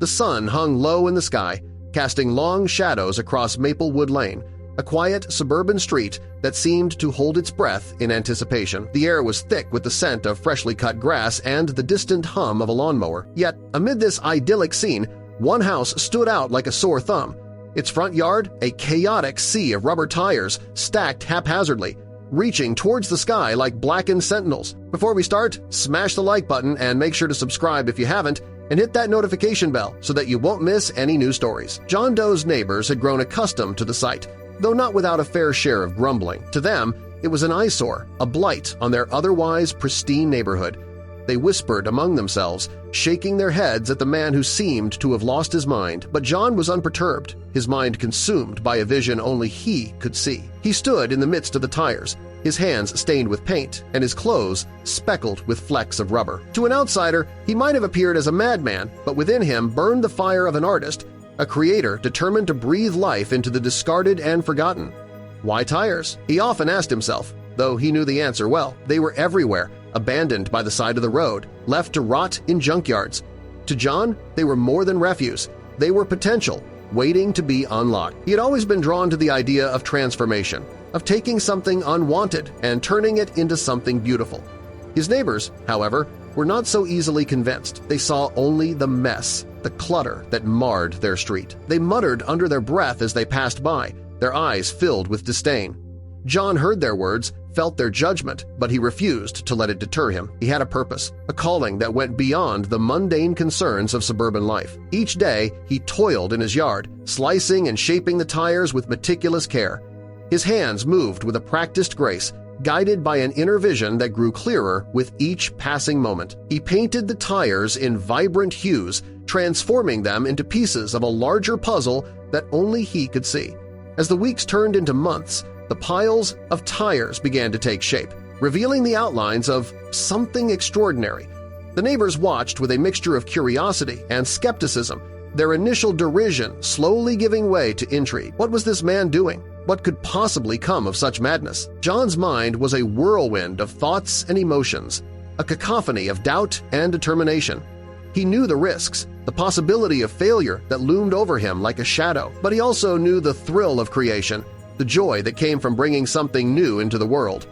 The sun hung low in the sky, casting long shadows across Maplewood Lane, a quiet suburban street that seemed to hold its breath in anticipation. The air was thick with the scent of freshly cut grass and the distant hum of a lawnmower. Yet, amid this idyllic scene, one house stood out like a sore thumb. Its front yard, a chaotic sea of rubber tires stacked haphazardly, reaching towards the sky like blackened sentinels. Before we start, smash the like button and make sure to subscribe if you haven't, and hit that notification bell so that you won't miss any new stories. John Doe's neighbors had grown accustomed to the sight, though not without a fair share of grumbling. To them, it was an eyesore, a blight on their otherwise pristine neighborhood. They whispered among themselves, shaking their heads at the man who seemed to have lost his mind, but John was unperturbed, his mind consumed by a vision only he could see. He stood in the midst of the tires, his hands stained with paint and his clothes speckled with flecks of rubber. To an outsider, he might have appeared as a madman, but within him burned the fire of an artist, a creator determined to breathe life into the discarded and forgotten. Why tires? He often asked himself, though he knew the answer well. They were everywhere, abandoned by the side of the road, left to rot in junkyards. To John, they were more than refuse. They were potential, waiting to be unlocked. He had always been drawn to the idea of transformation, of taking something unwanted and turning it into something beautiful. His neighbors, however, were not so easily convinced. They saw only the mess, the clutter that marred their street. They muttered under their breath as they passed by, their eyes filled with disdain. John heard their words, felt their judgment, but he refused to let it deter him. He had a purpose, a calling that went beyond the mundane concerns of suburban life. Each day, he toiled in his yard, slicing and shaping the tires with meticulous care. His hands moved with a practiced grace, guided by an inner vision that grew clearer with each passing moment. He painted the tires in vibrant hues, transforming them into pieces of a larger puzzle that only he could see. As the weeks turned into months, the piles of tires began to take shape, revealing the outlines of something extraordinary. The neighbors watched with a mixture of curiosity and skepticism, their initial derision slowly giving way to intrigue. What was this man doing? What could possibly come of such madness? John's mind was a whirlwind of thoughts and emotions, a cacophony of doubt and determination. He knew the risks, the possibility of failure that loomed over him like a shadow, but he also knew the thrill of creation, the joy that came from bringing something new into the world.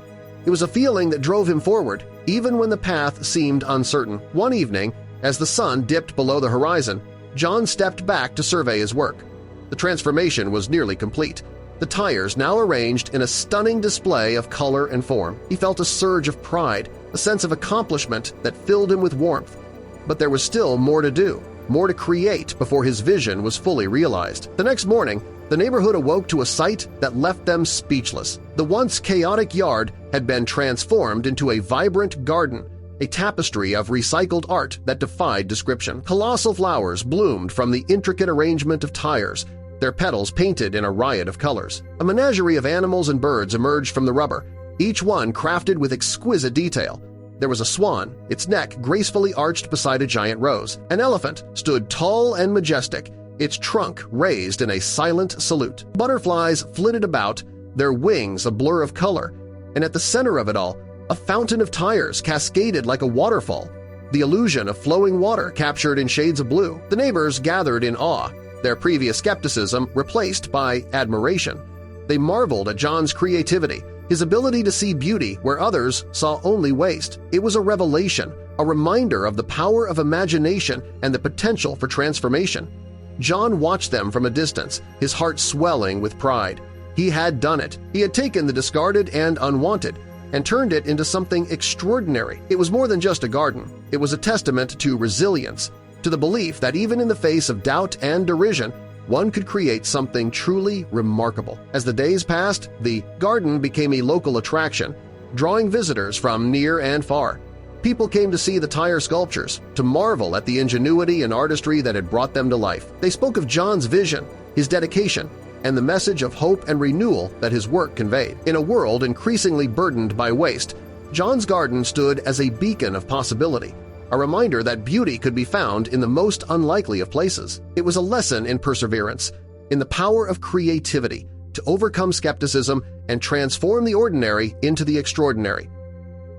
It was a feeling that drove him forward, even when the path seemed uncertain. One evening, as the sun dipped below the horizon, John stepped back to survey his work. The transformation was nearly complete, the tires now arranged in a stunning display of color and form. He felt a surge of pride, a sense of accomplishment that filled him with warmth. But there was still more to do, more to create before his vision was fully realized. The next morning, the neighborhood awoke to a sight that left them speechless. The once chaotic yard had been transformed into a vibrant garden, a tapestry of recycled art that defied description. Colossal flowers bloomed from the intricate arrangement of tires, their petals painted in a riot of colors. A menagerie of animals and birds emerged from the rubber, each one crafted with exquisite detail. There was a swan, its neck gracefully arched beside a giant rose. An elephant stood tall and majestic, its trunk raised in a silent salute. Butterflies flitted about, their wings a blur of color, and at the center of it all, a fountain of tires cascaded like a waterfall, the illusion of flowing water captured in shades of blue. The neighbors gathered in awe, their previous skepticism replaced by admiration. They marveled at John's creativity, his ability to see beauty where others saw only waste. It was a revelation, a reminder of the power of imagination and the potential for transformation. John watched them from a distance, his heart swelling with pride. He had done it. He had taken the discarded and unwanted and turned it into something extraordinary. It was more than just a garden. It was a testament to resilience, to the belief that even in the face of doubt and derision, one could create something truly remarkable. As the days passed, the garden became a local attraction, drawing visitors from near and far. People came to see the tire sculptures, to marvel at the ingenuity and artistry that had brought them to life. They spoke of John's vision, his dedication, and the message of hope and renewal that his work conveyed. In a world increasingly burdened by waste, John's garden stood as a beacon of possibility, a reminder that beauty could be found in the most unlikely of places. It was a lesson in perseverance, in the power of creativity to overcome skepticism and transform the ordinary into the extraordinary.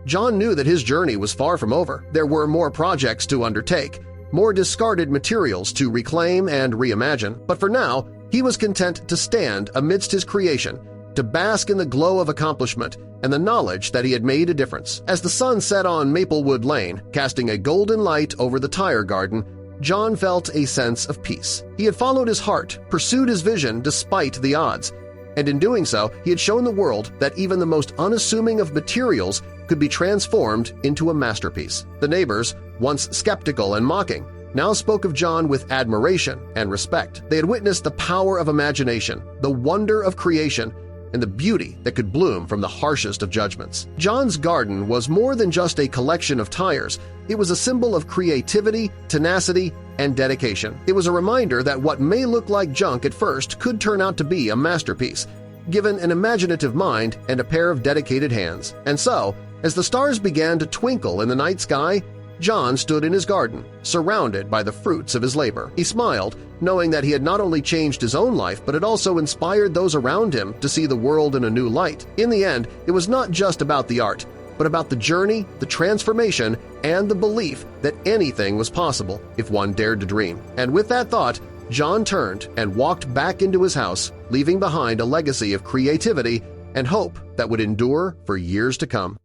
John knew that his journey was far from over. There were more projects to undertake, more discarded materials to reclaim and reimagine, but for now, he was content to stand amidst his creation, to bask in the glow of accomplishment and the knowledge that he had made a difference. As the sun set on Maplewood Lane, casting a golden light over the tire garden, John felt a sense of peace. He had followed his heart, pursued his vision despite the odds, and in doing so, he had shown the world that even the most unassuming of materials could be transformed into a masterpiece. The neighbors, once skeptical and mocking, now spoke of John with admiration and respect. They had witnessed the power of imagination, the wonder of creation, and the beauty that could bloom from the harshest of judgments. John's garden was more than just a collection of tires. It was a symbol of creativity, tenacity, and dedication. It was a reminder that what may look like junk at first could turn out to be a masterpiece, given an imaginative mind and a pair of dedicated hands. And so, as the stars began to twinkle in the night sky, John stood in his garden, surrounded by the fruits of his labor. He smiled, knowing that he had not only changed his own life but had also inspired those around him to see the world in a new light. In the end, it was not just about the art, but about the journey, the transformation, and the belief that anything was possible if one dared to dream. And with that thought, John turned and walked back into his house, leaving behind a legacy of creativity and hope that would endure for years to come.